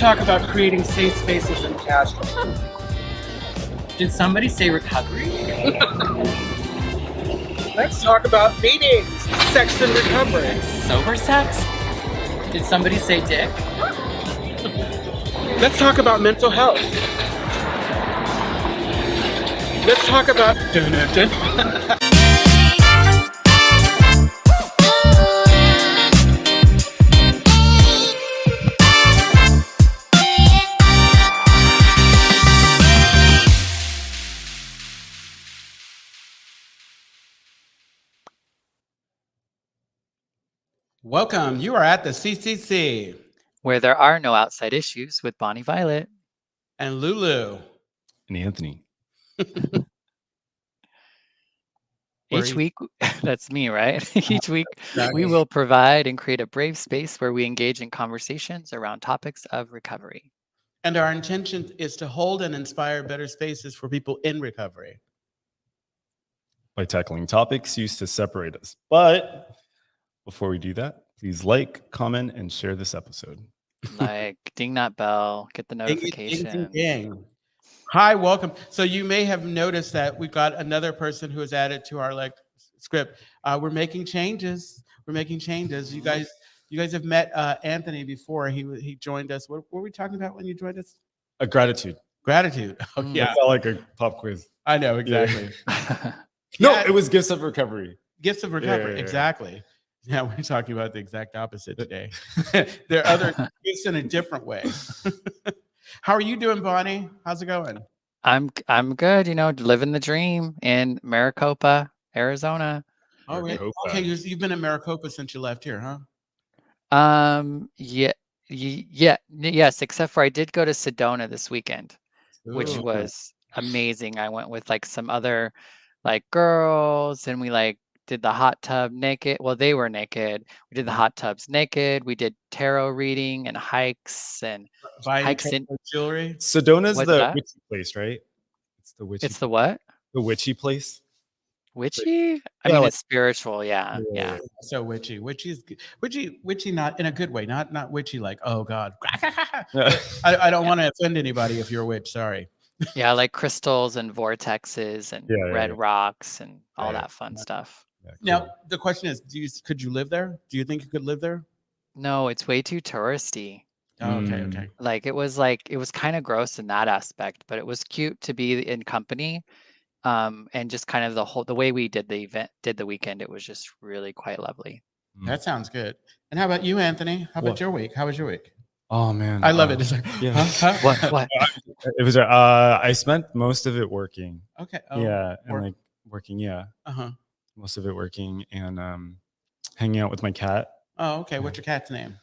talk about creating safe spaces in Castro. Did somebody say recovery? Let's talk about meetings, sex and recovery. Sober sex? Did somebody say dick? Let's talk about mental health. Let's talk about... Welcome. You are at the CCC. Where there are no outside issues with Bonnie Violet. And Lulu. And Anthony. Each week, that's me, right? Each week, we will provide and create a brave space where we engage in conversations around topics of recovery. And our intention is to hold and inspire better spaces for people in recovery. By tackling topics used to separate us. But before we do that, please like, comment, and share this episode. Like, ding that bell, get the notification. Ding, ding, ding. Hi, welcome. So you may have noticed that we've got another person who has added to our script. We're making changes. We're making changes. You guys have met Anthony before. He joined us. What were we talking about when you joined us? Gratitude. Gratitude. Oh, yeah. That felt like a pop quiz. I know, exactly. Yeah. No, it was gifts of recovery. Gifts of recovery, exactly. Yeah, we're talking about the exact opposite today. There are other gifts in a different way. How are you doing, Bonnie? How's it going? I'm good, living the dream in Maricopa, Arizona. Oh, really? Okay, you've been in Maricopa since you left here, huh? Yes, except for I did go to Sedona this weekend, which Ooh. was amazing. I went with some other girls, and we did the hot tub naked. Well, they were naked. We did the hot tubs naked. We did tarot reading and hikes and hikes in jewelry. Sedona's the witchy place, right? It's the witchy. It's the what? The witchy place. Witchy? I mean, it's spiritual. Yeah. So witchy, not in a good way. Not witchy like, oh God. I don't want to offend anybody if you're a witch. Sorry. Yeah, like crystals and vortexes and red rocks and all that fun stuff. Yeah, cool. Now the question is, could you live there? Do you think you could live there? No, it's way too touristy. Oh, okay. It was kind of gross in that aspect, but it was cute to be in company. And just kind of the way we did the weekend, it was just really quite lovely. That sounds good. And how about you, Anthony? How about your week? How was your week? Oh man, I love it. It's What? It was. I spent most of it working. Okay. And working. Yeah. Most of it working and hanging out with my cat. Oh, okay. What's your cat's name?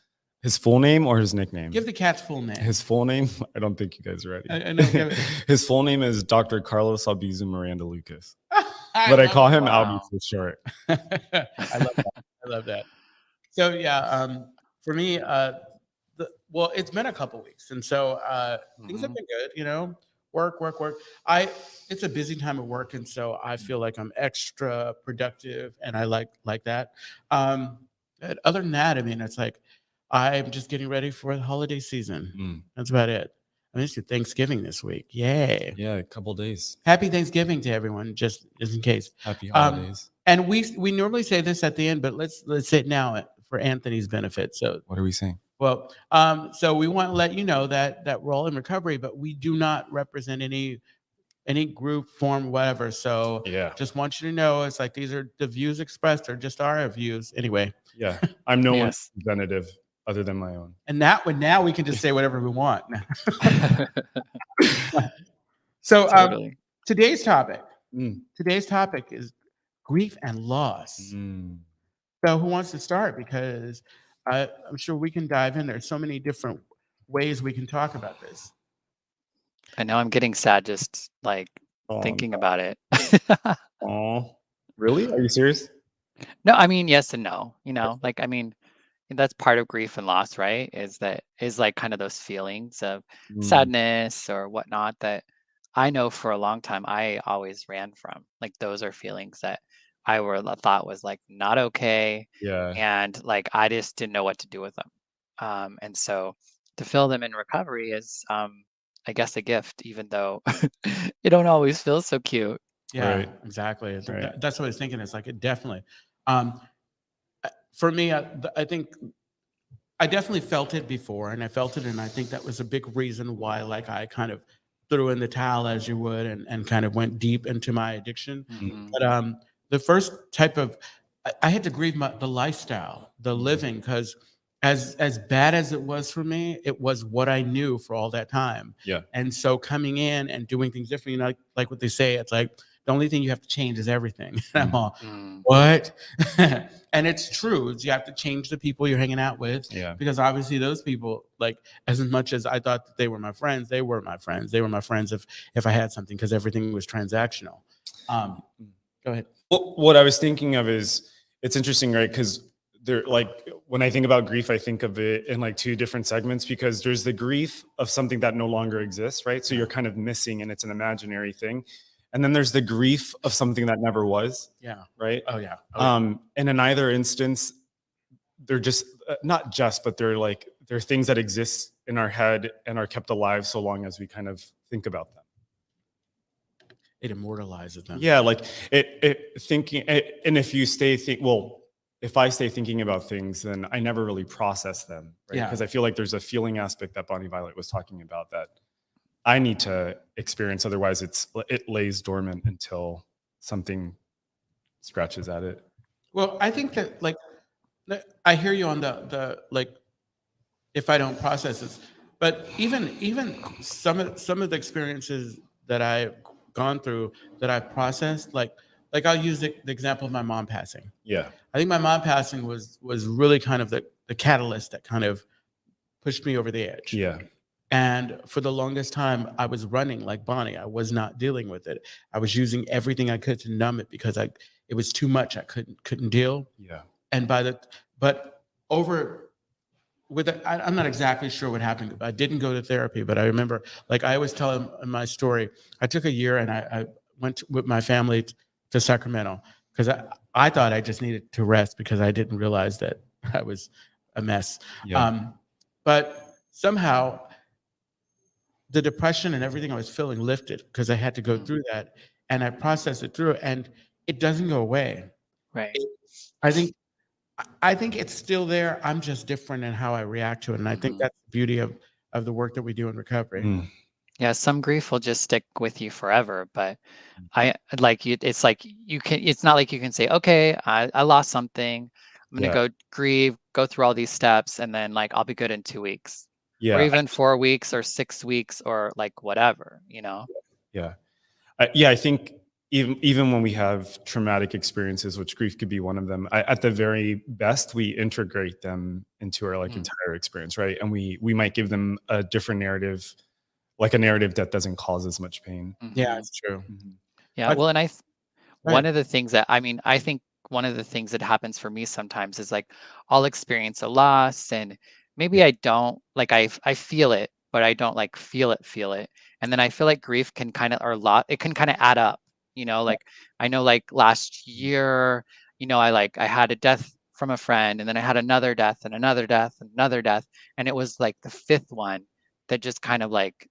His full name or his nickname? Give the cat's full name. His full name? I don't think you guys are ready. I know. His full name is Dr. Carlos Albizu Miranda Lucas. But I call him Albie for short. I love that. So yeah, for me, it's been a couple weeks, and so things have been good. Work. It's a busy time at work, and so I feel like I'm extra productive, and I like that. Other than that, I mean, it's like I'm just getting ready for the holiday season. That's about it. I mean, it's Thanksgiving this week. Yay. Yeah, a couple days. Happy Thanksgiving to everyone, just in case. Happy holidays. And we normally say this at the end, but let's say it now for Anthony's benefit. So what are we saying? Well, so we want to let you know that we're all in recovery, but we do not represent any group, form, whatever. So just want you to know, it's like these are the views expressed are just our views anyway. Yeah, I'm no one's representative other than my own. And now we can just say whatever we want. So Totally. Today's topic is grief and loss. So who wants to start? Because I'm sure we can dive in. There's so many different ways we can talk about this. I know I'm getting sad just thinking about it. Oh, really? Are you serious? No, I mean, yes and no. That's part of grief and loss, right? Is kind of those feelings of sadness or whatnot that I know for a long time I always ran from. Those are feelings that I thought was not okay. Yeah. And I just didn't know what to do with them. And so to feel them in recovery is, I guess, a gift, even though it don't always feel so cute. Yeah, Right. exactly. Right. That's what I was thinking. It's like it definitely. Um, for me, I think I definitely felt it before, and I felt it, and I think that was a big reason why, like, I kind of threw in the towel, as you would, and kind of went deep into my addiction. Mhm. But the first type of, I had to grieve the lifestyle, the living, because as bad as it was for me, it was what I knew for all that time. Yeah. And so coming in and doing things different, you know, like what they say, it's like the only thing you have to change is everything. And I'm all, Mm. what? And it's true. You have to change the people you're hanging out with, Yeah. because obviously those people, like, as much as I thought that they were my friends, they were my friends. They were my friends if I had something, because everything was transactional. Go ahead. Well, what I was thinking of is it's interesting, right? Because there, like, when I think about grief, I think of it in like two different segments, because there's the grief of something that no longer exists, right? So you're kind of missing and it's an imaginary thing. And then there's the grief of something that never was, Yeah. right? Oh yeah. Oh, yeah. And in either instance, they're just not just, but they're things that exist in our head and are kept alive so long as we kind of think about them. It immortalizes them. Yeah, like and if you if I stay thinking about things, then I never really process them, right? Yeah. Because I feel like there's a feeling aspect that Bonnie Violet was talking about that I need to experience. Otherwise, it lays dormant until something scratches at it. Well, I think that, like, I hear you on the like, if I don't process this, but even some of the experiences that I've gone through that I've processed, like I'll use the example of my mom passing. Yeah. I think my mom passing was really kind of the catalyst that kind of pushed me over the edge. Yeah. And for the longest time, I was running like Bonnie. I was not dealing with it. I was using everything I could to numb it, because it was too much. I couldn't deal. Yeah. And but over with it, I'm not exactly sure what happened. I didn't go to therapy, but I remember, like I always tell them in my story, I took a year and I went with my family to Sacramento, because I thought I just needed to rest, because I didn't realize that I was a mess. Yeah. But somehow the depression and everything I was feeling lifted, because I had to go through that, and I processed it through, and it doesn't go away. Right. I think it's still there. I'm just different in how I react to it, and I think that's the beauty of the work that we do in recovery. Mm. Yeah, some grief will just stick with you forever, but I like you. It's like you can. It's not like you can say, "Okay, I lost something. I'm gonna Yeah. go grieve, go through all these steps, and then like I'll be good in 2 weeks, or Yeah. even 4 weeks, or 6 weeks, or like whatever." Yeah. I think even when we have traumatic experiences, which grief could be one of them, at the very best, we integrate them into our entire experience, right? And we might give them a different narrative, like a narrative that doesn't cause as much pain. Yeah, it's true. Yeah. Well, and Right. one of the things that I think one of the things that happens for me sometimes is like I'll experience a loss, and maybe I don't like I feel it, but I don't like feel it. And then I feel like grief can kind of, or it can kind of add up, like I know like last year, I had a death from a friend, and then I had another death and another death and another death. And it was like the fifth one that just kind of like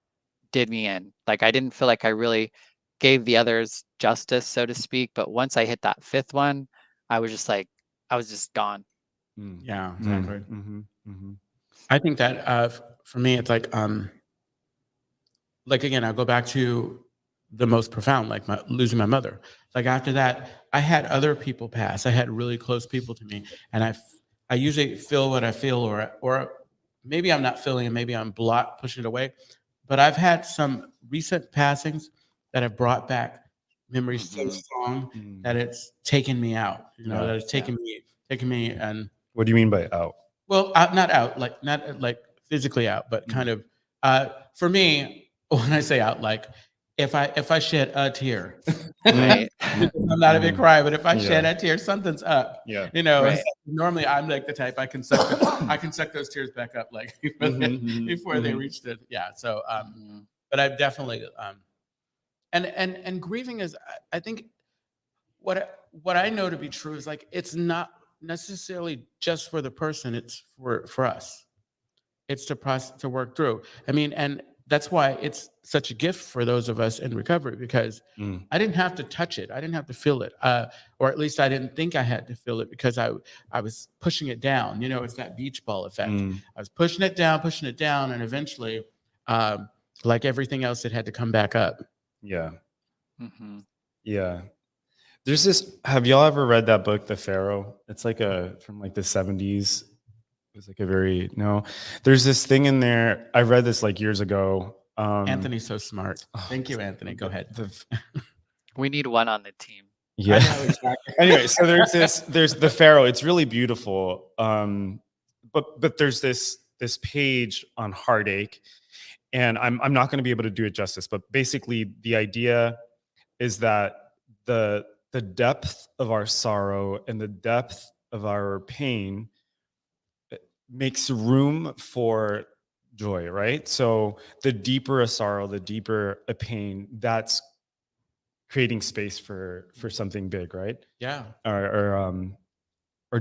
did me in. Like I didn't feel like I really gave the others justice, so to speak. But once I hit that fifth one, I was just gone. Yeah, exactly. Mm-hmm. I think that for me, it's like again, I'll go back to the most profound, like losing my mother. Like after that, I had other people pass. I had really close people to me, and I usually feel what I feel, or maybe I'm not feeling it, maybe I'm pushing it away. But I've had some recent passings that have brought back memories so strong that it's taken me out. That it's taken me, and What do you mean by out? well, not out, like not like physically out, but kind of for me, when I say out, like if I shed a tear, Right. because I'm not a big cry, but if I shed a tear, something's up. Yeah. Right. Normally I'm like the type I can suck those tears back up, like before they reach the So, but I've definitely and grieving is, I think what I know to be true is, like, it's not necessarily just for the person, it's for us. It's to process, to work through. I mean, and that's why it's such a gift for those of us in recovery, because I didn't have to touch it. I didn't have to feel it. Or at least I didn't think I had to feel it, because I was pushing it down. You know, it's that beach ball effect. I was pushing it down. And eventually, like everything else, it had to come back up. Yeah. Mm-hmm. Yeah. There's this, have y'all ever read that book, The Pharaoh? It's like from like the 70s. It was like a very, no, there's this thing in there. I read this like years ago. Anthony's so smart. Thank you, Anthony. Go ahead. We need one on the team. Yeah. I know, exactly. Anyway, so there's The Pharaoh. It's really beautiful. But there's this page on heartache, and I'm not going to be able to do it justice, but basically the idea is that the depth of our sorrow and the depth of our pain makes room for joy, right? So the deeper a sorrow, the deeper a pain, that's creating space for something big, right? Yeah. Or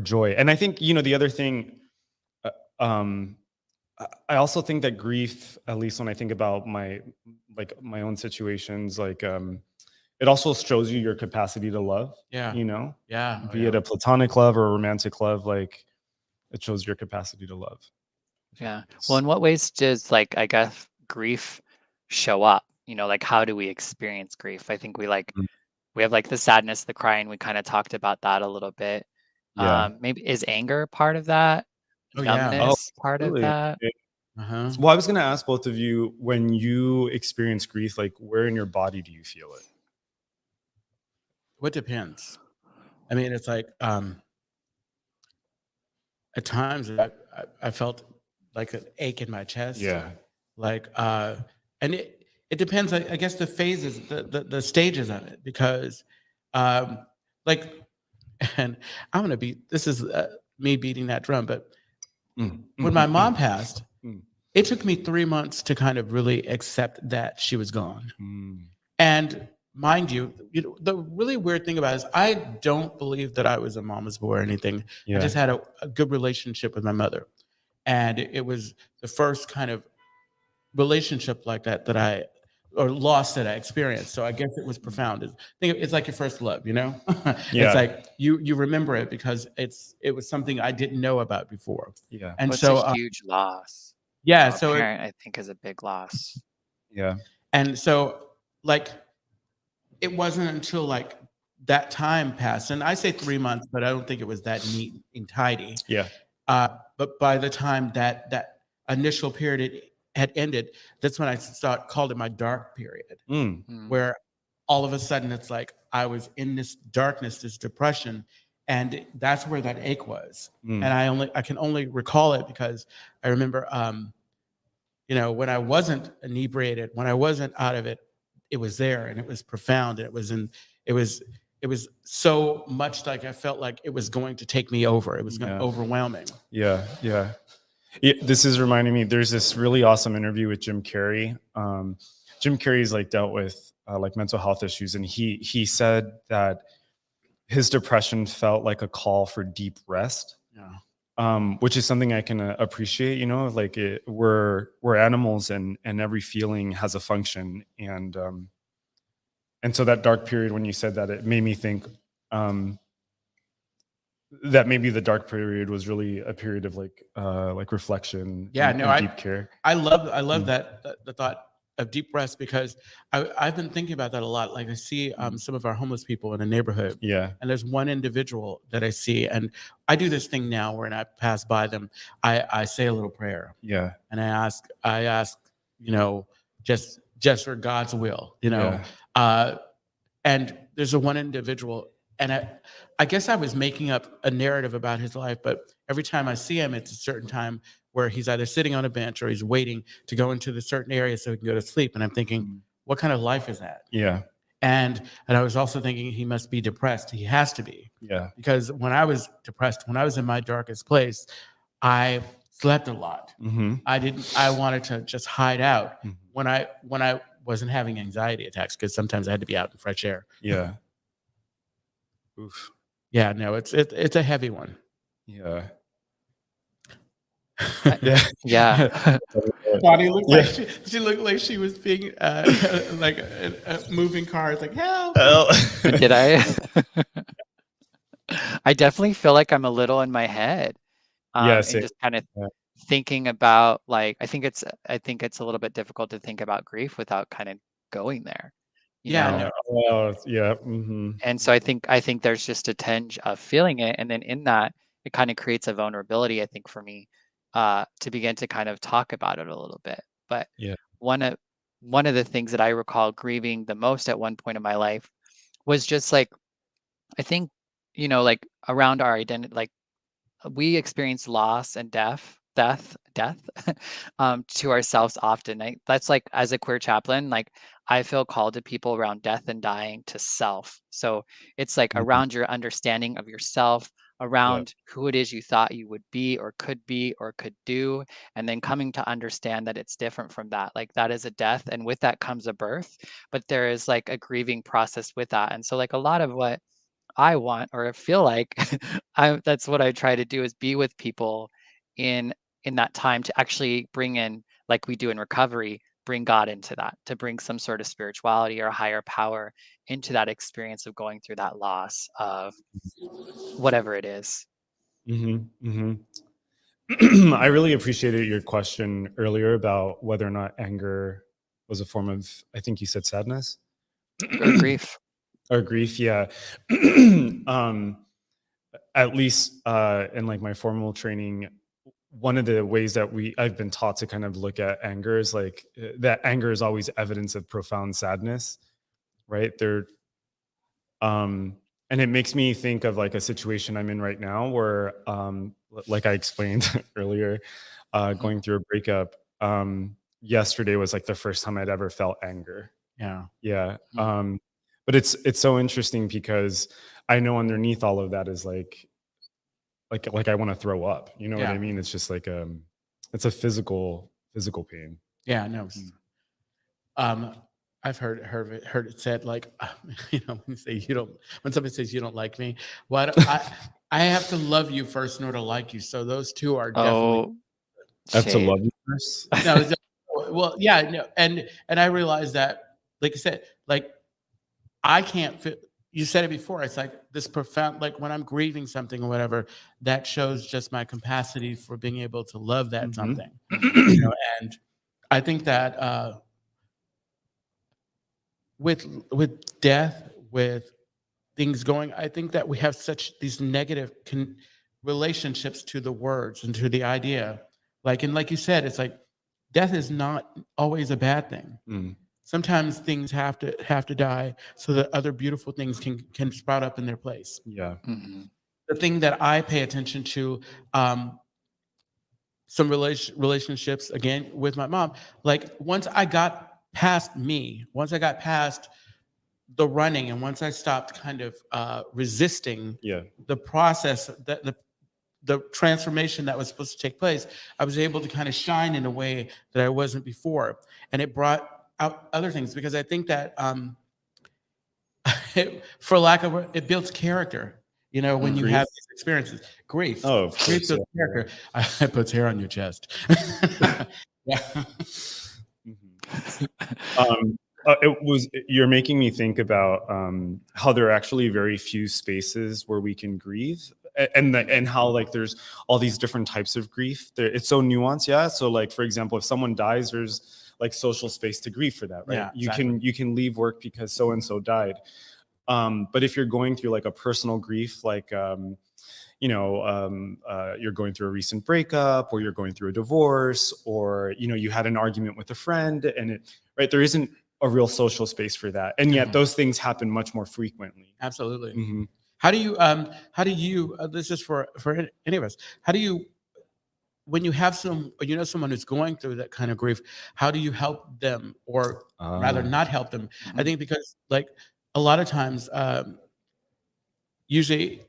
joy. And I think, the other thing, I also think that grief, at least when I think about my own situations, it also shows you your capacity to love. Yeah. Yeah. Be it a platonic love or a romantic love, it shows your capacity to love. Yeah. Well, in what ways does, I guess, grief show up? How do we experience grief? I think we have the sadness, the crying. We kind of talked about that a little bit. Yeah. Maybe is anger part of that? Oh, yeah. Numbness part of that? Uh-huh. Well, I was going to ask both of you, when you experience grief, where in your body do you feel it? What depends? I mean, it's like, at times I felt like an ache in my chest. Yeah. And it depends, I guess, the phases, the stages of it, because, and I'm going to this is me beating that drum, but when my mom passed, it took me 3 months to kind of really accept that she was gone. And mind you, the really weird thing about it is I don't believe that I was a mama's boy or anything. Yeah. I just had a good relationship with my mother. And it was the first kind of relationship like that or loss that I experienced. So I guess it was profound. It's like your first love, Yeah. It's like you remember it because it was something I didn't know about before. Yeah. And It's so a huge loss. yeah, A so parent, I think, is a big loss. Yeah. and so it wasn't until that time passed, and I say 3 months, but I don't think it was that neat and tidy. Yeah. But by the time that initial period had ended, that's when I called it my dark period, where all of a sudden it's like I was in this darkness, this depression, and that's where that ache was. And I can only recall it because I remember, when I wasn't inebriated, when I wasn't out of it, it was there and it was profound. And it was so much like I felt like it was going to take me over. It was overwhelming. Yeah. Yeah. This is reminding me, there's this really awesome interview with Jim Carrey. Jim Carrey's dealt with mental health issues. And he said that his depression felt like a call for deep rest. Yeah. Which is something I can appreciate, we're animals and every feeling has a function. And so that dark period, when you said that, it made me think that maybe the dark period was really a period of reflection. Yeah, and deep care. I love that the thought of deep rest, because I've been thinking about that a lot. I see some of our homeless people in a neighborhood. Yeah. And there's one individual that I see, and I do this thing now where when I pass by them, I say a little prayer. Yeah. And I ask, just for God's will, and there's a one individual, and I guess I was making up a narrative about his life, but every time I see him, it's a certain time where he's either sitting on a bench or he's waiting to go into the certain area so he can go to sleep. And I'm thinking, what kind of life is that? Yeah. And I was also thinking he must be depressed. He has to be. Yeah. Because when I was depressed, when I was in my darkest place, I slept a lot. I wanted to just hide out when I wasn't having anxiety attacks, because sometimes I had to be out in fresh air. Yeah. Oof. Yeah, no, it's a heavy one. Yeah. Yeah. Yeah. Bonnie looked Yeah. like she looked like she was being like a moving car. It's like help. Did I? I definitely feel like I'm a little in my head, Yeah, and same. just kind of Yeah. thinking about like I think it's a little bit difficult to think about grief without kind of going there, you Yeah, know? no. Well, yeah. Hmm. And so I think there's just a tinge of feeling it, and then in that, it kind of creates a vulnerability, I think, for me, to begin to kind of talk about it a little bit. But Yeah. one of one of the things that I recall grieving the most at one point in my life was just like I think, like around our identity, like we experience loss and death to ourselves often. That's like as a queer chaplain, like I feel called to people around death and dying to self. So it's like Mhm. around your understanding of yourself, Yeah. around who it is you thought you would be or could do, and then coming to understand that it's different from that. Like that is a death, and with that comes a birth, but there is like a grieving process with that. And so like a lot of what I want or feel like that's what I try to do is be with people in that time to actually bring in, like we do in recovery, bring God into that, to bring some sort of spirituality or higher power into that experience of going through that loss of whatever it is. Hmm. Hmm. I really appreciated your question earlier about whether or not anger was a form of, I think you said sadness Or grief. or grief. Yeah. um, at least in like my formal training, one of the ways that I've been taught to kind of look at anger is like that anger is always evidence of profound sadness, right? Um, and it makes me think of like a situation I'm in right now where, like I explained earlier, Mhm. going through a breakup. Yesterday was like the first time I'd ever felt anger. Yeah. Yeah. Mm. But it's so interesting because I know underneath all of that is like I want to throw up. You know what I Yeah. mean? It's just like it's a physical pain. Yeah, no. Mm. Um, I've heard it said like, when somebody says you don't like me, what I have to love you first in order to like you. So those two are definitely Oh, I have to love shade. you first. no. Well, yeah, no, and I realized that, like I said, like I can't fit. You said it before. It's like this profound, like when I'm grieving something or whatever, that shows just my capacity for being able to love that something, Mhm. you know. And I think that with death, with things going, I think that we have such these negative relationships to the words and to the idea. Like, and like you said, it's like death is not always a bad thing. Mm, Sometimes things have to die so that other beautiful things can sprout up in their place. yeah. Mhm. The thing that I pay attention to, some relationships again with my mom, like once I got past me, once I got past the running, and once I stopped kind of resisting Yeah. the process, that the transformation that was supposed to take place, I was able to kind of shine in a way that I wasn't before, and it brought out other things because I think that for lack of it builds character. You know, when you Mhm. Grief. have these experiences, grief, Oh, of grief course. builds Yeah. character. It puts hair on your chest. Yeah. Mhm. You're making me think about how there are actually very few spaces where we can grieve, and how like there's all these different types of grief. It's so nuanced, yeah. So like for example, if someone dies, there's like social space to grieve for that, right? Yeah, exactly. You can leave work because so and so died. But if you're going through like a personal grief, like you're going through a recent breakup, or you're going through a divorce, or you had an argument with a friend, and right, there isn't a real social space for that, and yet Mhm. those things happen much more frequently. Absolutely. Hmm. This is for any of us, how do you, when you have someone who's going through that kind of grief, how do you help them, or rather Uh, not help them? I Mhm. think because like a lot of times, usually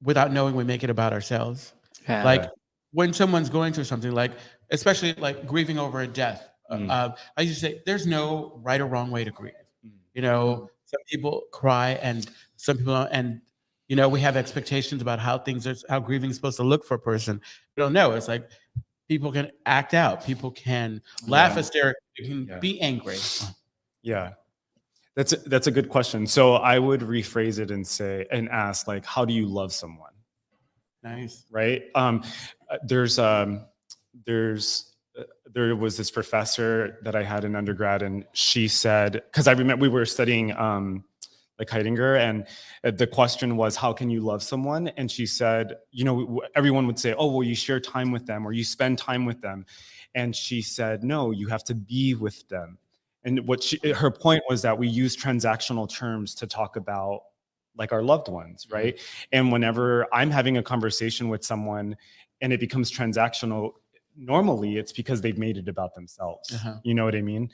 without knowing, we make it about ourselves. Yeah. Like yeah. when someone's going through something, like especially like grieving over a death, Mm, I used to say there's no right or wrong way to grieve. mm, You know, some people cry, and some people don't, and we have expectations about how grieving is supposed to look for a person. We don't know. It's like people can act out. People can laugh Yeah. hysterically. They can Yeah. be angry. Yeah. That's a good question. So I would rephrase it and ask, like, how do you love someone? Nice. Right. There's there was this professor that I had in undergrad, and she said, because I remember we were studying like Heidegger, and the question was, how can you love someone? And she said, everyone would say, oh, well, you share time with them or you spend time with them. And she said, no, you have to be with them. And her point was that we use transactional terms to talk about like our loved ones, right? And whenever I'm having a conversation with someone and it becomes transactional, normally it's because they've made it about themselves. Uh-huh. You know what I mean?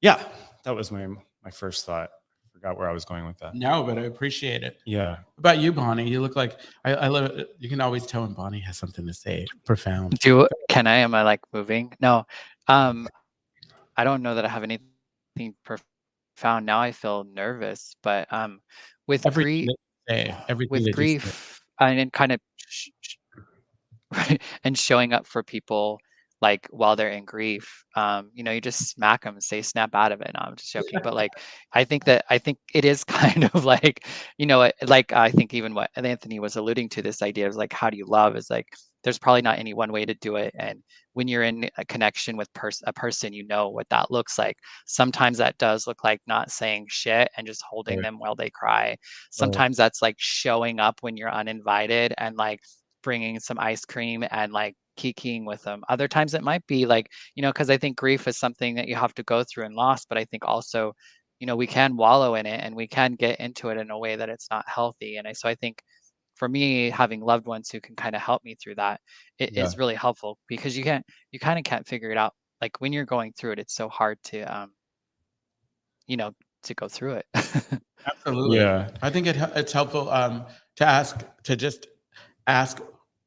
Yeah, that was my first thought. Forgot where I was going with that. No, but I appreciate it. Yeah. What about you, Bonnie? You look like I love it. You can always tell when Bonnie has something to say. Profound. Can I? Am I like moving? No. I don't know that I have anything profound. Now I feel nervous, but with Everything grief, that you say, everything with that you say. grief, and kind of right, and showing up for people like while they're in grief, you just smack them and say snap out of it. No, I'm just joking, but like I think it is kind of like like I think even what Anthony was alluding to, this idea of like how do you love, is like there's probably not any one way to do it, and when you're in a connection with a person, what that looks like. Sometimes that does look like not saying shit and just holding Right. them while they cry. Sometimes that's like showing up when you're uninvited and like bringing some ice cream and like kikiing with them. Other times it might be like, because I think grief is something that you have to go through in loss, but I think also, we can wallow in it and we can get into it in a way that it's not healthy. And so I think for me, having loved ones who can kind of help me through that, it is really helpful, because you kind of can't figure it out. Like when you're going through it, it's so hard to, to go through it. Absolutely. Yeah. I think it's helpful to just ask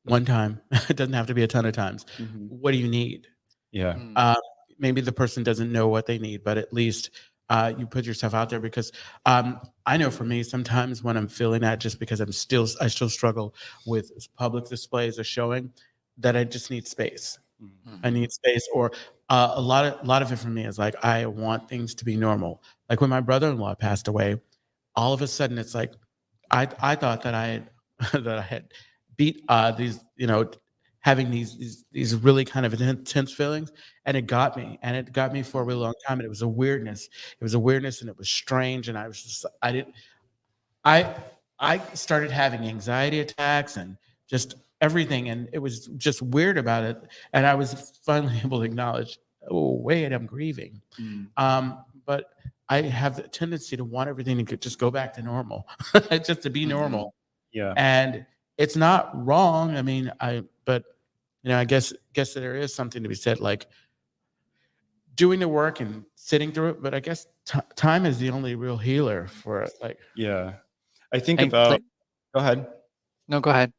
one time. It doesn't have to be a ton of times. Mhm. What do you need? Yeah. Maybe the person doesn't know what they need, but at least you put yourself out there, because I know for me, sometimes when I'm feeling that, just because I still struggle with public displays or showing, that I just need space. I need space, or a lot of it for me is like, I want things to be normal. Like when my brother-in-law passed away, all of a sudden it's like, I thought that I had beat these, having these really kind of intense feelings, and it got me for a really long time. And it was a weirdness. And it was strange. And I was just, I started having anxiety attacks and just everything. And it was just weird about it. And I was finally able to acknowledge, oh, wait, I'm grieving. But I have the tendency to want everything to just go back to normal, just to be normal. Yeah. And it's not wrong. I mean, but I guess there is something to be said, like doing the work and sitting through it. But I guess time is the only real healer for it. Like, Yeah. I think And, about, like- go ahead. No, go ahead.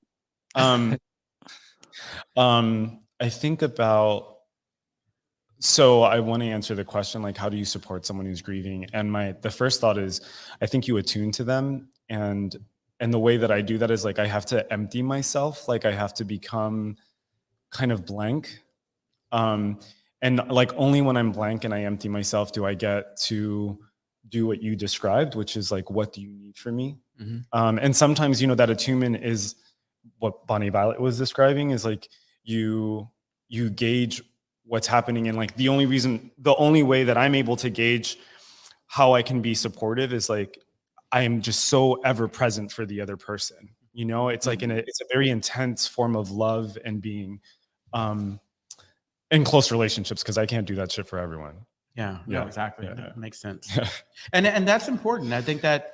I think about, so I want to answer the question, like, how do you support someone who's grieving? And the first thought is, I think you attune to them. And the way that I do that is like, I have to empty myself. Like I have to become kind of blank. And like only when I'm blank and I empty myself do I get to do what you described, which is like, what do you need from me? And sometimes, that attunement is what Bonnie Violet was describing, is like you gauge what's happening. And like the only way that I'm able to gauge how I can be supportive is like, I am just so ever present for the other person. It's like it's a very intense form of love and being in close relationships, because I can't do that shit for everyone. Yeah, Yeah. no, exactly. Yeah. That makes sense. And that's important. I think that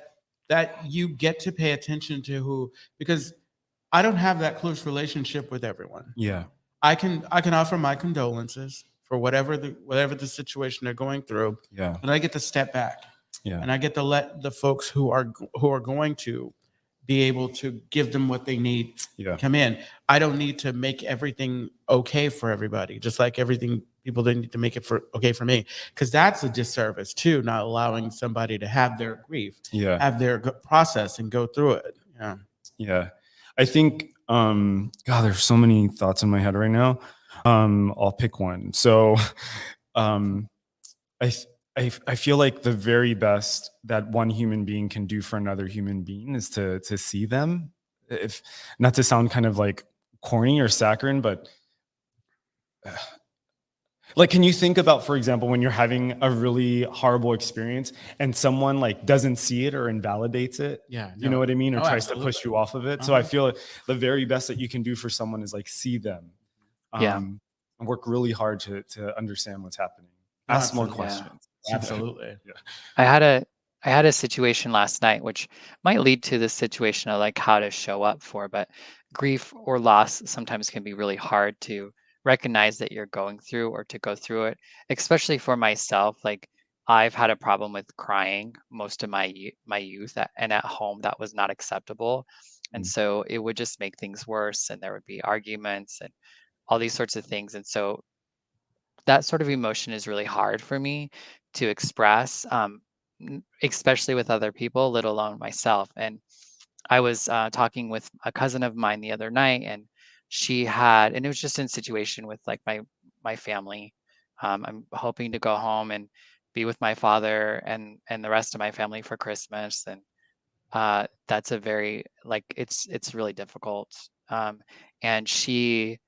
you get to pay attention to who, because I don't have that close relationship with everyone. Yeah. I can offer my condolences for whatever the situation they're going through. Yeah. And I get to step back. Yeah. And I get to let the folks who are going to be able to give them what they need come in. I don't need to make everything okay for everybody, just like everything people didn't need to make it okay for me, because that's a disservice too, not allowing somebody to have their grief, have their process and go through it. Yeah. Yeah. I think God, there's so many thoughts in my head right now. I'll pick one. So, um, I, I feel like the very best that one human being can do for another human being is to see them. If not to sound kind of like corny or saccharine, but like, can you think about, for example, when you're having a really horrible experience and someone like doesn't see it or invalidates it? Yeah. You know what I mean? Or Oh, tries to absolutely. push you off of it. So I feel like the very best that you can do for someone is like see them, Yeah. and work really hard to understand what's happening. No, Ask more absolutely. questions. Absolutely. Yeah. I had a situation last night, which might lead to this situation of like how to show up for, but grief or loss sometimes can be really hard to recognize that you're going through or to go through it, especially for myself. Like I've had a problem with crying most of my youth and at home that was not acceptable. And Mm. so it would just make things worse and there would be arguments and all these sorts of things. And so that sort of emotion is really hard for me to express, especially with other people, let alone myself. And I was talking with a cousin of mine the other night, and and it was just in situation with like my family. I'm hoping to go home and be with my father and the rest of my family for Christmas, and that's a very like it's really difficult. And she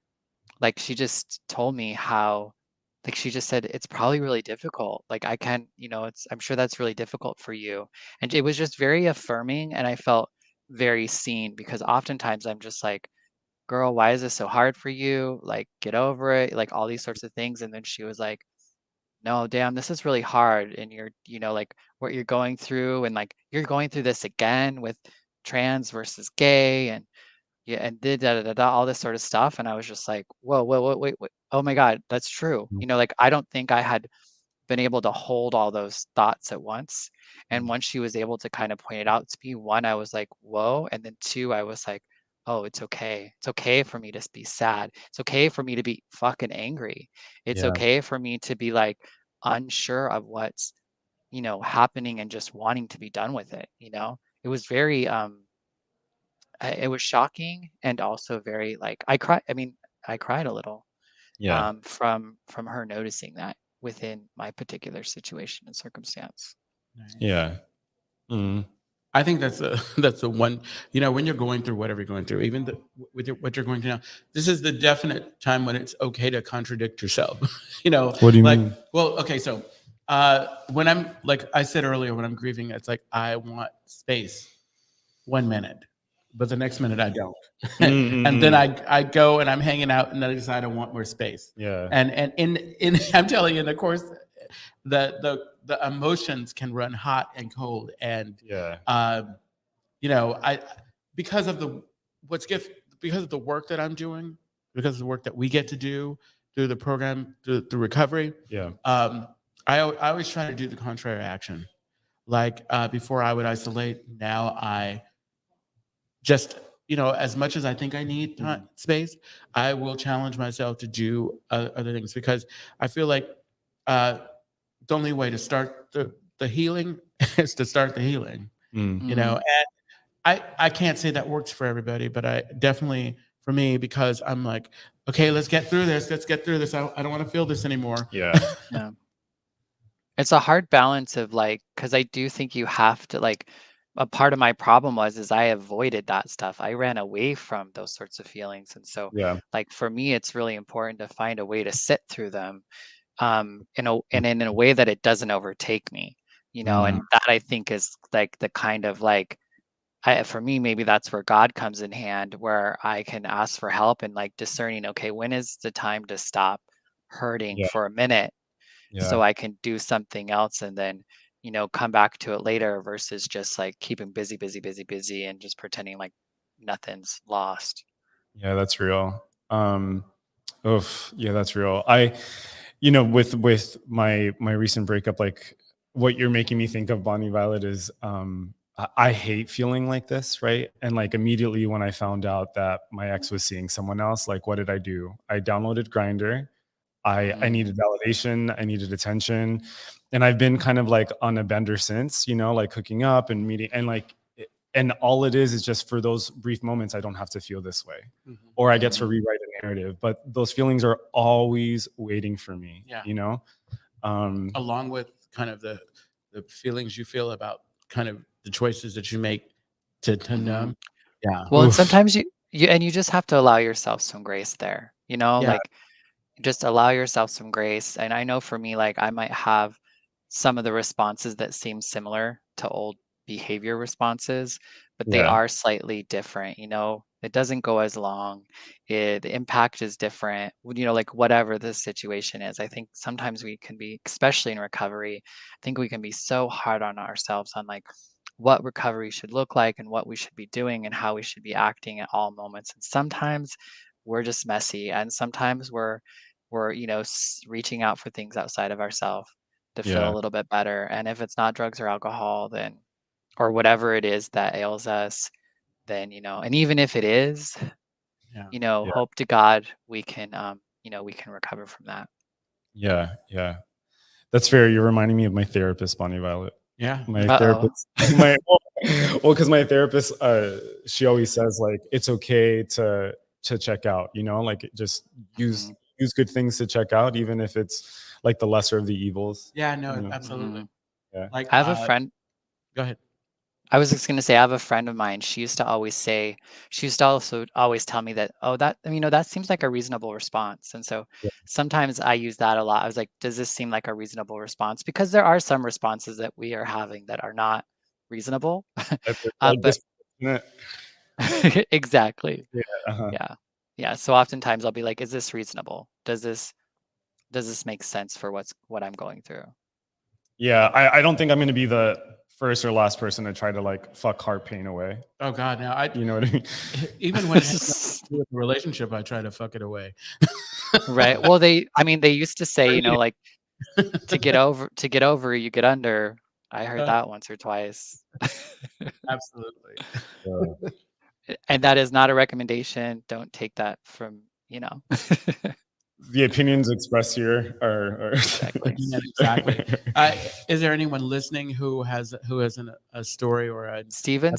just told me how like she just said it's probably really difficult. Like I can't, I'm sure that's really difficult for you. And it was just very affirming and I felt very seen because oftentimes I'm just like, girl, why is this so hard for you? Like get over it, like all these sorts of things. And then she was like, no, damn, this is really hard. And like what you're going through and like you're going through this again with trans versus gay and yeah, and did da da da da, all this sort of stuff, and I was just like, "Whoa, whoa, whoa, wait, wait, oh my God, that's true." Like I don't think I had been able to hold all those thoughts at once. And once she was able to kind of point it out to me, one, I was like, "Whoa," and then two, I was like, "Oh, it's okay. It's okay for me to be sad. It's okay for me to be fucking angry. It's Yeah. okay for me to be like unsure of what's, happening and just wanting to be done with it." It was very it was shocking and also very like I cried. I mean, I cried a little Yeah. from her noticing that within my particular situation and circumstance. Yeah. Mm. I think that's that's the one, when you're going through whatever you're going through, even what you're going through now, this is the definite time when it's okay to contradict yourself. What do you like, mean? well, okay, so when I'm like I said earlier, when I'm grieving, it's like I want space 1 minute, but the next minute I don't. And then I go and I'm hanging out and then I decide I want more space. Yeah. And in I'm telling you, in the course, the emotions can run hot and cold. And Yeah. I because of because of the work that I'm doing, because of the work that we get to do through the program, through recovery. Yeah. I always try to do the contrary action. Like before I would isolate, now I just, as much as I think I need space, I will challenge myself to do other things because I feel like the only way to start the healing is to start the healing. And I can't say that works for everybody, but I definitely for me, because I'm like, okay, let's get through this. Let's get through this. I don't want to feel this anymore. Yeah. Yeah. It's a hard balance of like, because I do think you have to like, a part of my problem is I avoided that stuff. I ran away from those sorts of feelings. And so Yeah. like for me, it's really important to find a way to sit through them in a way that it doesn't overtake me, and that I think is like the kind of like for me, maybe that's where God comes in hand, where I can ask for help and like discerning, okay, when is the time to stop hurting Yeah. for a minute so Yeah. I can do something else and then, come back to it later versus just like keeping busy, busy, busy, busy and just pretending like nothing's lost. Yeah, that's real. Yeah, that's real. With my recent breakup, like what you're making me think of, Bonnie Violet, is I hate feeling like this, right? And like immediately when I found out that my ex was seeing someone else, like what did I do? I downloaded Grindr. I needed validation, I needed attention. And I've been kind of like on a bender since, like hooking up and meeting and like And all it is just for those brief moments, I don't have to feel this way, Mm-hmm. or I get to rewrite a narrative. But those feelings are always waiting for me. Yeah. You know, along with kind of the feelings you feel about kind of the choices that you make to numb. Yeah. Well, and Oof. sometimes you just have to allow yourself some grace there, Yeah. like just allow yourself some grace. And I know for me, like I might have some of the responses that seem similar to old behavior responses, but they Yeah. are slightly different. It doesn't go as long. The impact is different. Like whatever the situation is. I think sometimes we can be, especially in recovery, I think we can be so hard on ourselves on like what recovery should look like and what we should be doing and how we should be acting at all moments. And sometimes we're just messy, and sometimes we're reaching out for things outside of ourselves to feel a Yeah. little bit better. And if it's not drugs or alcohol, then or whatever it is that ails us, then and even if it is, Yeah. Yeah. hope to God we can we can recover from that. Yeah. Yeah. That's fair. You're reminding me of my therapist, Bonnie Violet. Yeah. My Uh-oh. therapist, because my therapist, she always says like it's okay to check out. Like just use good things to check out, even if it's like the lesser of the evils. Yeah. No, absolutely. Yeah. Like, I have a friend. Go ahead. I was just going to say, I have a friend of mine. She used to also always tell me that, oh, that seems like a reasonable response. And so Yeah. sometimes I use that a lot. I was like, does this seem like a reasonable response? Because there are some responses that we are having that are not reasonable. Like But this. exactly. Yeah. Uh-huh. Yeah. Yeah. So oftentimes I'll be like, is this reasonable? Does this make sense for what I'm going through? Yeah. I don't think I'm going to be the first or last person to try to like fuck heart pain away. Oh God, no! You know what I mean? Even when it has nothing to do with the relationship, I try to fuck it away. Right. Well, they used to say, like to get over, you get under. I heard that once or twice. Absolutely. And that is not a recommendation. Don't take that from, The opinions expressed here are Exactly. Yeah, exactly. Is there anyone listening who has a story or a Stephen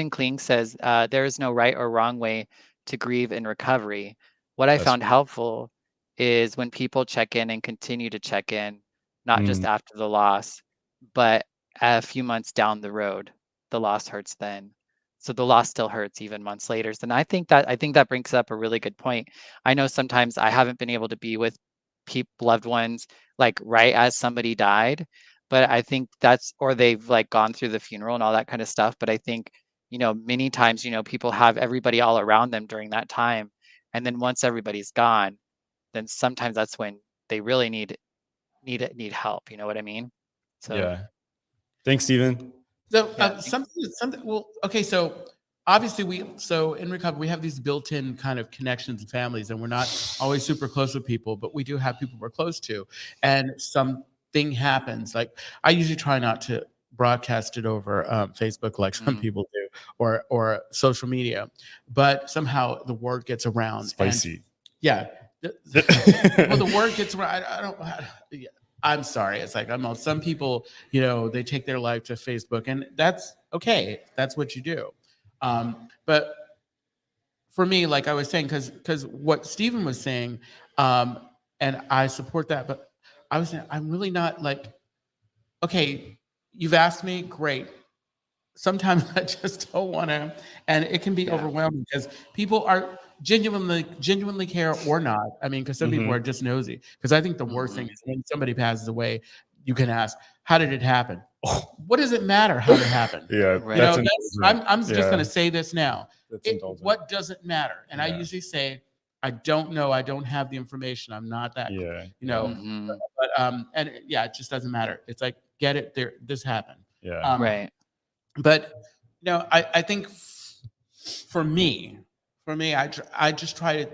Kling says, there is no right or wrong way to grieve in recovery. What I found helpful is when people check in and continue to check in, not just after the loss, but a few months down the road. The loss hurts then. So the loss still hurts even months later. And I think that brings up a really good point. I know sometimes I haven't been able to be with loved ones like right as somebody died, but I think or they've like gone through the funeral and all that kind of stuff. But I think, many times, people have everybody all around them during that time. And then once everybody's gone, then sometimes that's when they really need help. You know what I mean? So yeah. Thanks, Stephen. So something. Well, okay. So obviously in recovery we have these built-in kind of connections and families, and we're not always super close with people, but we do have people we're close to, and something happens. Like I usually try not to broadcast it over Facebook like some people do, or social media, but somehow the word gets around. Spicy. And, yeah. Well, the word gets around. I don't. Yeah. I'm sorry. It's like some people, they take their life to Facebook, and that's okay. That's what you do. But for me, like I was saying, because what Stephen was saying, and I support that, but I was saying I'm really not like, okay, you've asked me, great. Sometimes I just don't want to, and it can be overwhelming because people are genuinely care or not. I mean, because some people are just nosy. Because I think the worst thing is when somebody passes away, you can ask, "How did it happen?" What does it matter how it happened? Yeah, right. I'm just going to say this now. What does it matter? And I Yeah. usually say, I don't know. I don't have the information. I'm not that. But and it just doesn't matter. It's like, get it there. This happened. Yeah. Right. But I think for me, I just try to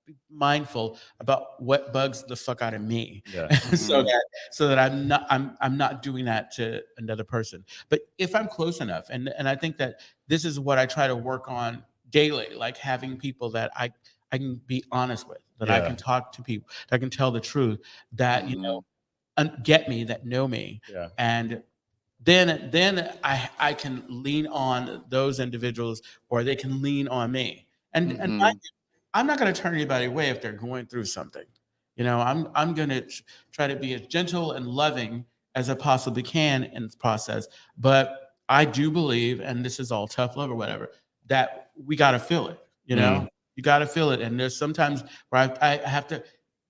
be mindful about what bugs the fuck out of me, so that I'm not doing that to another person. But if I'm close enough, and I think that this is what I try to work on daily, like having people that I can be honest with, that I can talk to people, that I can tell the truth, that get me, that know me, and then I can lean on those individuals, or they can lean on me. And mind you, I'm not going to turn anybody away if they're going through something. I'm going to try to be as gentle and loving as I possibly can in this process. But I do believe, and this is all tough love or whatever, that we got to feel it. You got to feel it. And there's sometimes where I have to,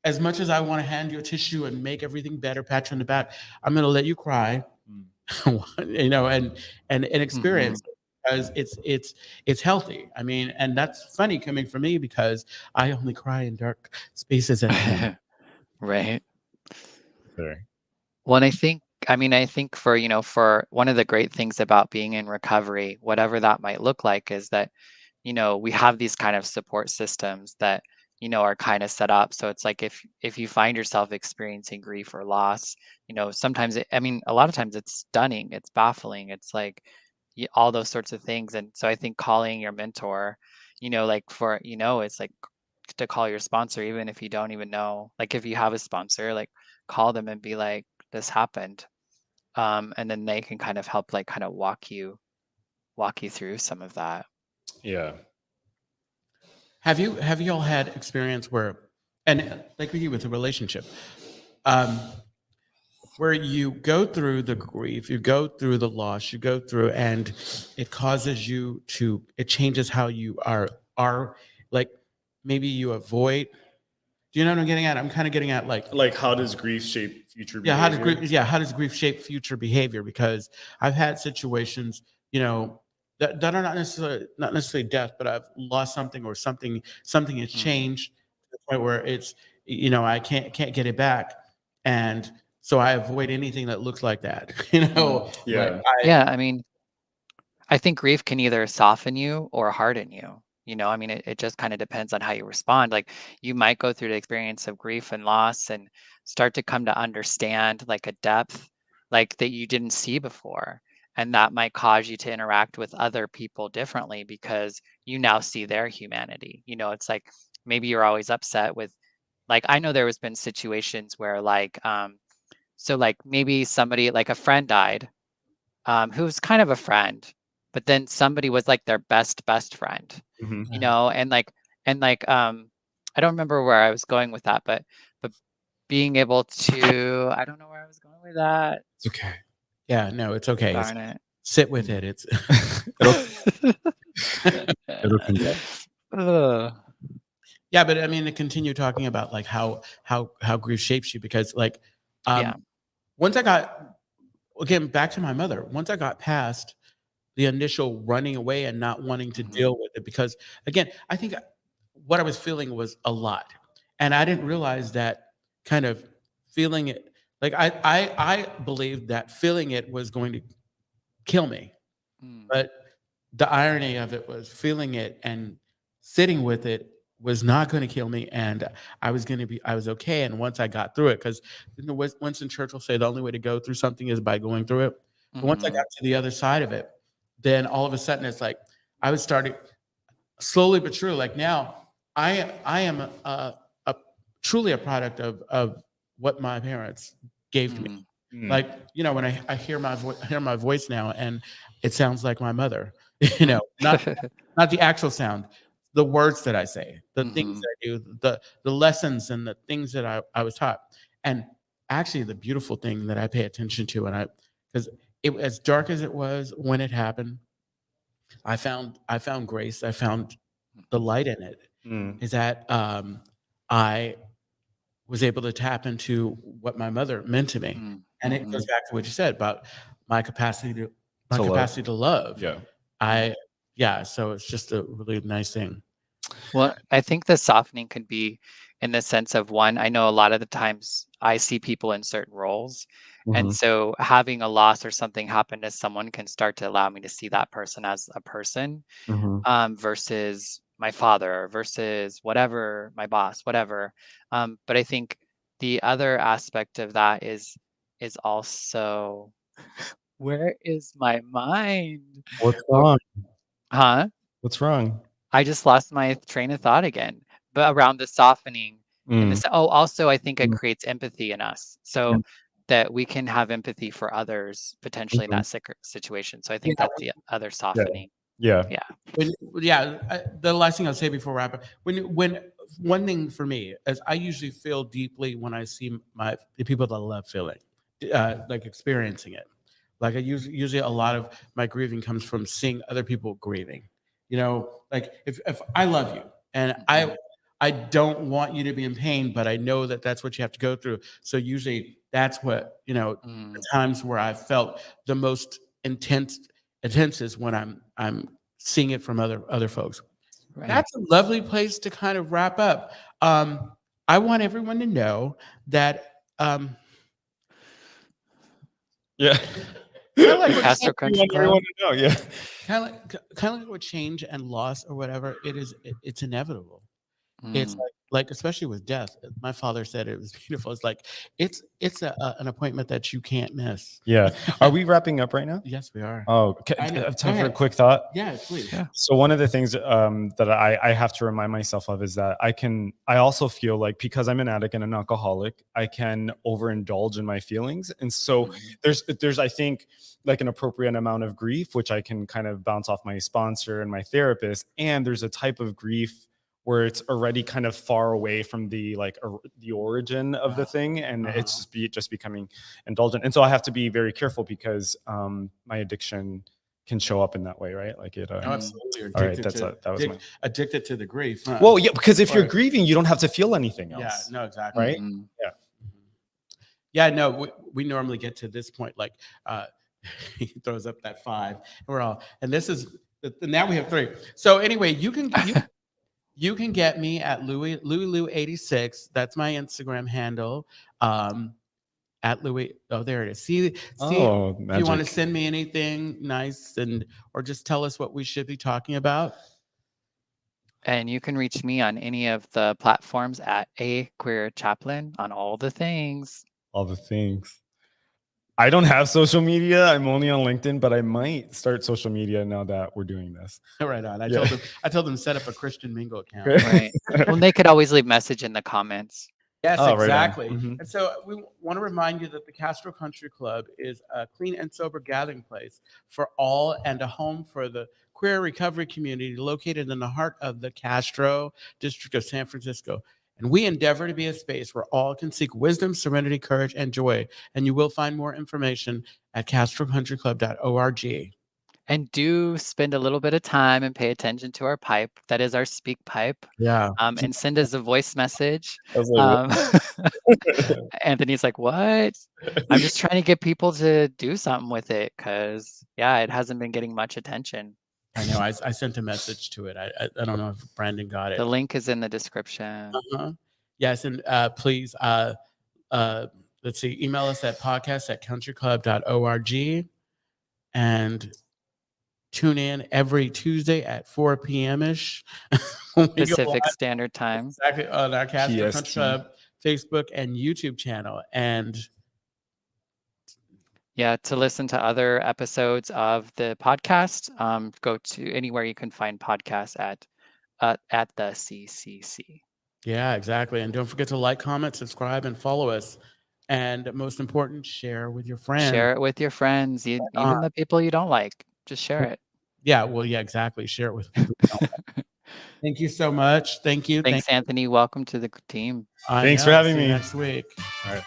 as much as I want to hand you a tissue and make everything better, pat you on the back, I'm going to let you cry, and experience it, because it's healthy. I mean, and that's funny coming from me, because I only cry in dark spaces at home. Right. Fair. Well, and I think for one of the great things about being in recovery, whatever that might look like, is that, we have these kind of support systems that, are kind of set up. So it's like, if you find yourself experiencing grief or loss, sometimes a lot of times it's stunning, it's baffling, it's like all those sorts of things. And so I think calling your mentor, like it's like to call your sponsor, even if you don't even know, like if you have a sponsor, like call them and be like, this happened. And then they can kind of help, like kind of walk you through some of that. Yeah. Have you all had experience where, and like with you with a relationship, where you go through the grief, you go through the loss, you go through, and it causes you to, it changes how you are like, maybe you avoid. Do you know what I'm getting at? I'm kind of getting at Like, how does grief shape future yeah, behavior? how does grief shape future behavior? Because I've had situations, that are not necessarily death, but I've lost something, or something has changed to the point where it's, I can't get it back, and so I avoid anything that looks like that. Yeah. Yeah, I think grief can either soften you or harden you. It just kind of depends on how you respond. Like, you might go through the experience of grief and loss and start to come to understand like a depth like that you didn't see before. And that might cause you to interact with other people differently, because you now see their humanity. It's like maybe you're always upset with, like, I know there has been situations where so like maybe somebody, like a friend died, who's kind of a friend, but then somebody was like their best friend, Mhm. and I don't remember where I was going with that, but being able to, I don't know where I was going with that. It's okay. Yeah, no, it's okay. Darn it. Sit with it. It's It'll come back. Ugh. yeah, but I mean, to continue talking about like how grief shapes you, because like, Yeah. once I got, again, back to my mother, once I got past the initial running away and not wanting to deal with it, because again, I think what I was feeling was a lot, and I didn't realize that kind of feeling it, like I believed that feeling it was going to kill me, but the irony of it was feeling it and sitting with it was not going to kill me, and I was okay. And once I got through it, because Winston Churchill say the only way to go through something is by going through it. But once I got to the other side of it, then all of a sudden it's like I was starting slowly but surely. Like now, I am a truly a product of what my parents gave to me. Like, when I hear my voice now, and it sounds like my mother. Not the actual sound, the words that I say, the things that I do, the lessons and the things that I was taught. And actually, the beautiful thing that I pay attention to, and because it, as dark as it was when it happened, I found grace. I found the light in it. Is that I was able to tap into what my mother meant to me, and it goes back to what you said about my capacity to love. So it's just a really nice thing. Well, I think the softening could be in the sense of, one, I know a lot of the times I see people in certain roles. And so having a loss or something happen to someone can start to allow me to see that person as a person, versus my father, versus whatever, my boss, whatever. But I think the other aspect of that is also, where is my mind? What's wrong? Huh? What's wrong? I just lost my train of thought again, but around the softening, and also I think it creates empathy in us. So that we can have empathy for others potentially in that situation. So I think that's the other softening. Yeah. The last thing I'll say before wrap up, when one thing for me is I usually feel deeply when I see the people that I love feeling, like experiencing it. Like I usually a lot of my grieving comes from seeing other people grieving. You know, like if I love you and I don't want you to be in pain, but I know that that's what you have to go through. So usually that's what, the times where I felt the most intense is when I'm seeing it from other folks. Right. That's a lovely place to kind of wrap up. I want everyone to know that yeah. Kind of like Castro Country Club. Yeah. Kind of like with change and loss or whatever, it's inevitable. It's like especially with death. My father said it was beautiful. It's like it's an appointment that you can't miss. Yeah. Are we wrapping up right now? Yes, we are. Oh, I have time for a quick thought. Yeah, please. Yeah. So one of the things that I have to remind myself of is that I also feel like because I'm an addict and an alcoholic, I can overindulge in my feelings. And so there's I think like an appropriate amount of grief, which I can kind of bounce off my sponsor and my therapist. And there's a type of grief where it's already kind of far away from the the origin of the thing, and it's just becoming indulgent. And so I have to be very careful because my addiction can show up in that way, right? Like it. Absolutely. All right, that was addicted to the grief. Huh? Well, yeah, because if you're grieving, you don't have to feel anything else. Yeah, no, exactly. Right? Yeah. Yeah, no, we normally get to this point, like he throws up that 5, and this is now we have 3. So anyway, you can get me at Louie86. That's my Instagram handle. At Louie. Oh, there it is. See, if you want to send me anything nice or just tell us what we should be talking about. And you can reach me on any of the platforms at A Queer Chaplain on all the things. All the things. I don't have social media. I'm only on LinkedIn, but I might start social media now that we're doing this. Right on. I told them set up a Christian Mingle account. Right. Well, they could always leave message in the comments. Yes, exactly. Right And so we want to remind you that the Castro Country Club is a clean and sober gathering place for all and a home for the queer recovery community located in the heart of the Castro district of San Francisco. And we endeavor to be a space where all can seek wisdom, serenity, courage, and joy. And you will find more information at castrocountryclub.org. And do spend a little bit of time and pay attention to our pipe. That is our speak pipe. Yeah. And send us a voice message. Anthony's like, what? I'm just trying to get people to do something with it because, it hasn't been getting much attention. I know. I sent a message to it. I don't know if Brandon got it. The link is in the description. Yes, and please, let's see, email us at podcast@countryclub.org and tune in every Tuesday at 4 p.m.-ish. Pacific Standard Time. Exactly, on our Castro Country Club Facebook and YouTube channel. And to listen to other episodes of the podcast, go to anywhere you can find podcasts at the CCC. Yeah, exactly. And don't forget to like, comment, subscribe, and follow us. And most important, share with your friends. Share it with your friends, even the people you don't like. Just share it. Yeah, well, yeah, exactly. Share it with people you don't like. Thank you so much. Thank you. Thanks, Anthony. Welcome to the team. Thanks for having me. Next week. All right.